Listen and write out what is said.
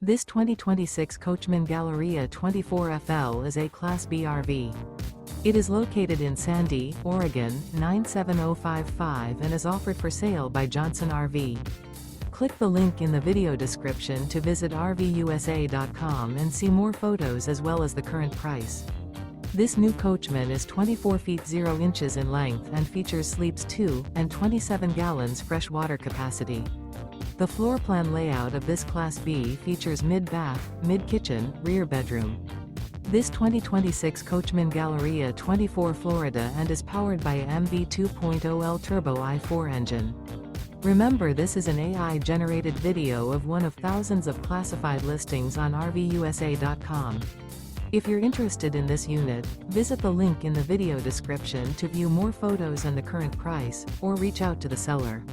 This 2026 Coachmen Galleria 24FL is a Class B RV. It is located in Sandy, Oregon, 97055 and is offered for sale by Johnson RV. Click the link in the video description to visit RVUSA.com and see more photos as well as the current price. This new Coachmen is 24 feet 0 inches in length and features sleeps 2 and 27 gallons fresh water capacity. The floor plan layout of this Class B features mid-bath, mid-kitchen, rear bedroom. This 2026 Coachmen Galleria 24 Florida and is powered by a MV 2.0L Turbo i4 engine. Remember, this is an AI-generated video of one of thousands of classified listings on RVUSA.com. If you're interested in this unit, visit the link in the video description to view more photos and the current price, or reach out to the seller.